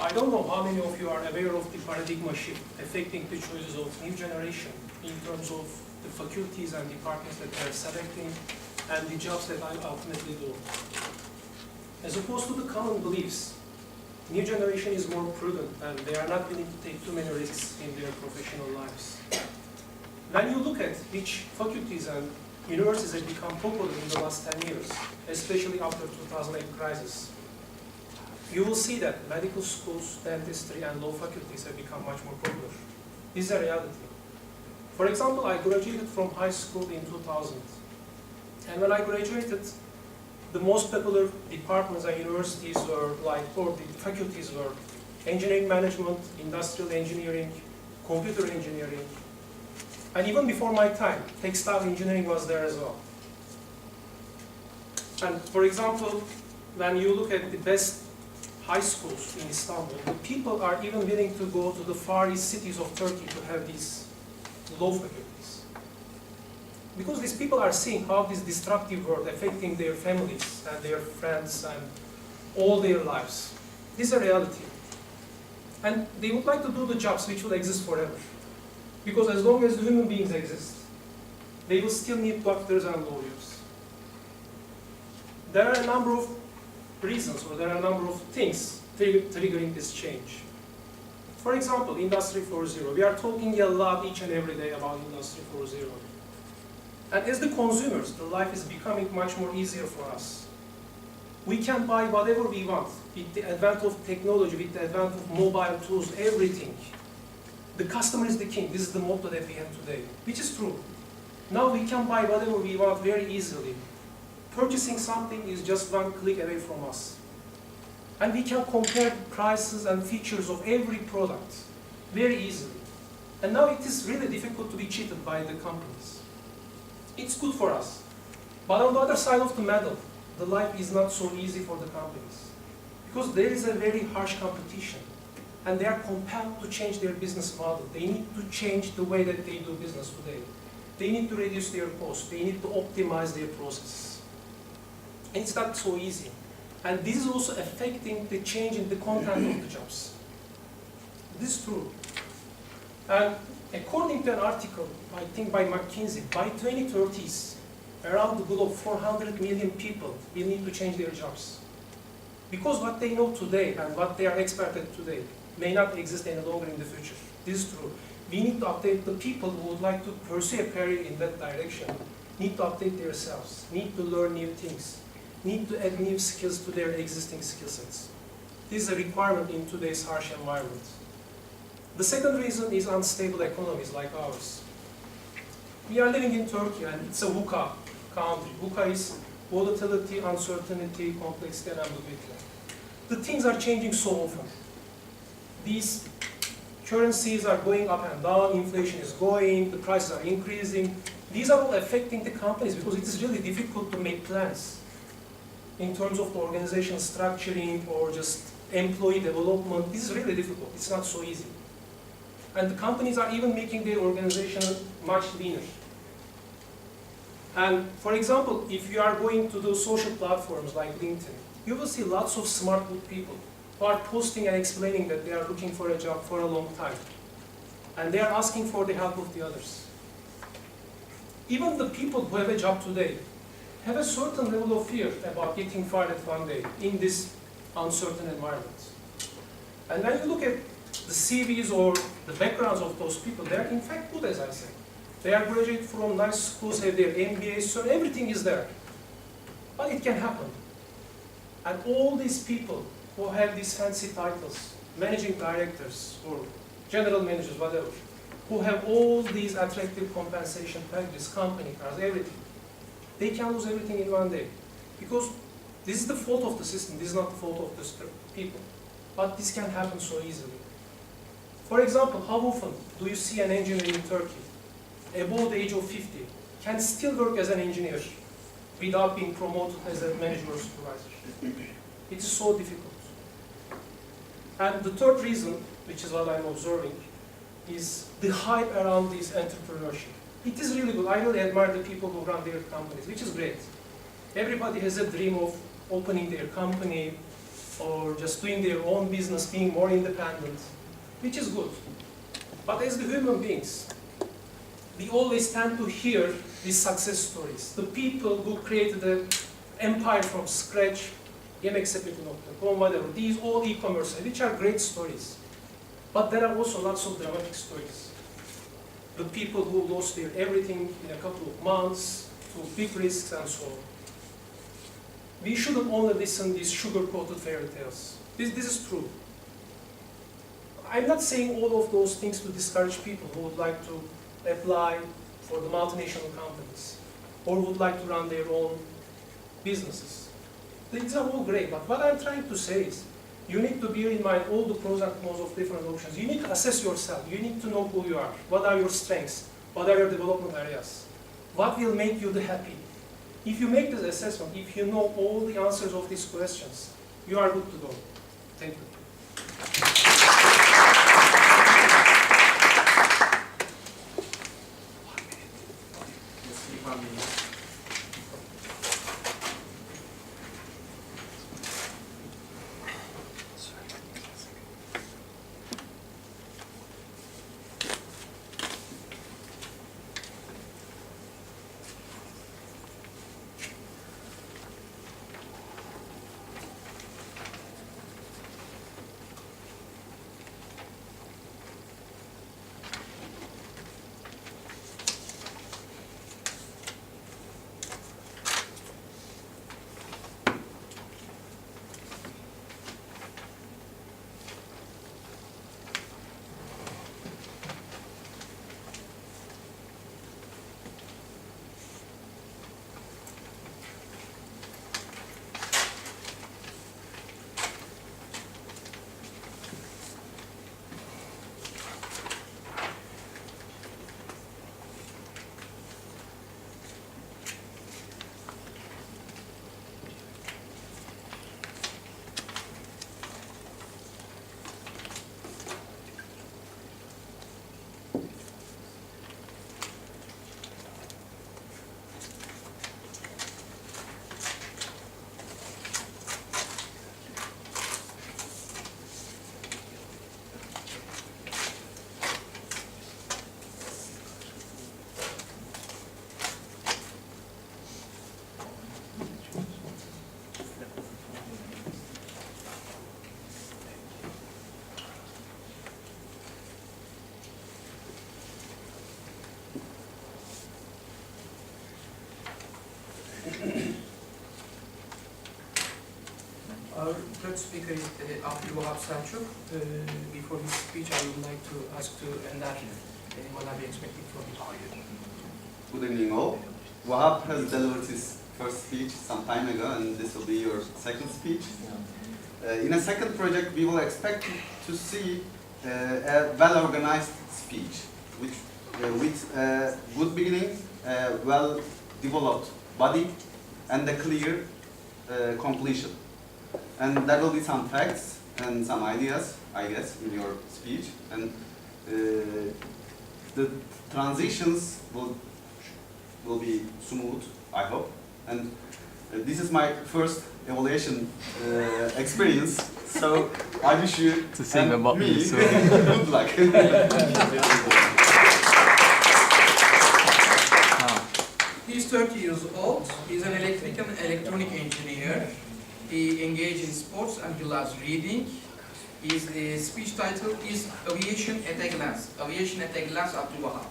I don't know how many of you are aware of the paradigm shift affecting the choices of new generation in terms of the faculties and departments that they are selecting and the jobs that I ultimately do. As opposed to the common beliefs, new generation is more prudent and they are not willing to take too many risks in their professional lives. When you look at which faculties and universities have become popular in the last 10 years, especially after 2008 crisis, you will see that medical schools, dentistry, and law faculties have become much more popular. This is a reality. For example, I graduated from high school in 2000. And when I graduated, the most popular departments and universities were or the faculties were engineering management, industrial engineering, computer engineering, and even before my time, textile engineering was there as well. And for example, when you look at the best high schools in Istanbul, the people are even willing to go to the Far East cities of Turkey to have these law faculties. Because these people are seeing how this disruptive world affecting their families and their friends and all their lives. This is a reality. And they would like to do the jobs which will exist forever. Because as long as human beings exist, they will still need doctors and lawyers. There are a number of reasons, or there are a number of things triggering this change. For example, Industry 4.0. We are talking a lot each and every day about Industry 4.0. And as the consumers, the life is becoming much more easier for us. We can buy whatever we want with the advent of technology, with the advent of mobile tools, everything. The customer is the king. This is the motto that we have today, which is true. Now we can buy whatever we want very easily. Purchasing something is just one click away from us. And we can compare prices and features of every product very easily. And now it is really difficult to be cheated by the companies. It's good for us. But on the other side of the medal, the life is not so easy for the companies. Because there is a very harsh competition. And they are compelled to change their business model. They need to change the way that they do business today. They need to reduce their costs. They need to optimize their processes. And it's not so easy. And this is also affecting the change in the content of the jobs. This is true. And according to an article, I think by McKinsey, by 2030s, around the globe, 400 million people will need to change their jobs. Because what they know today and what they are expert at today may not exist any longer in the future. This is true. We need to update the people who would like to pursue a career in that direction, need to update themselves, need to learn new things, need to add new skills to their existing skill sets. This is a requirement in today's harsh environment. The second reason is unstable economies like ours. We are living in Turkey and it's a VUCA country. VUCA is volatility, uncertainty, complexity, and ambiguity. The things are changing so often. These currencies are going up and down, inflation is going, the prices are increasing. These are all affecting the companies because it is really difficult to make plans in terms of the organization structuring or just employee development. This is really difficult. It's not so easy. And the companies are even making their organization much leaner. And for example, if you are going to those social platforms like LinkedIn, you will see lots of smart good people who are posting and explaining that they are looking for a job for a long time. And they are asking for the help of the others. Even the people who have a job today have a certain level of fear about getting fired one day in this uncertain environment. And when you look at the CVs or the backgrounds of those people, they are in fact good, as I say. They are graduated from nice schools, have their MBAs, so everything is there. But it can happen. And all these people who have these fancy titles, managing directors or general managers, whatever, who have all these attractive compensation packages, company cars, everything, they can lose everything in one day. Because this is the fault of the system, this is not the fault of the people. But this can happen so easily. For example, how often do you see an engineer in Turkey, above the age of 50, can still work as an engineer without being promoted as a manager or supervisor? It is so difficult. And the third reason, which is what I'm observing, is the hype around this entrepreneurship. It is really good. I really admire the people who run their companies, which is great. Everybody has a dream of opening their company, or just doing their own business, being more independent, which is good. But as the human beings, we always tend to hear these success stories. The people who created an empire from scratch, yemeksepeti.com, whatever, these all e-commerce, which are great stories. But there are also lots of dramatic stories. The people who lost their everything in a couple of months, to big risks and so on. We shouldn't only listen to these sugar-coated fairy tales. This is true. I'm not saying all of those things to discourage people who would like to apply for the multinational companies or would like to run their own businesses. These are all great, but what I'm trying to say is you need to bear in mind all the pros and cons of different options. You need to assess yourself. You need to know who you are. What are your strengths? What are your development areas? What will make you the happy? If you make this assessment, if you know all the answers of these questions, you are good to go. Thank you. Our third speaker is Abdülvahap Selçuk. Before his speech, I would like to ask to Ender what are we expecting from him. Good evening all. Wahab has delivered his first speech some time ago, and this will be your second speech. In a second project, we will expect to see a well-organized speech, which, with a good beginning, a well-developed body, and a clear completion. And there will be some facts and some ideas, I guess, in your speech. And the transitions will be smooth, I hope. And this is my first evaluation experience, so I wish you and me good luck. He's 30 years old. He's an electrical and electronic engineer. He engaged in sports and he loves reading. His speech title is Aviation at a Glance. Aviation at a Glance, Abdülvahap.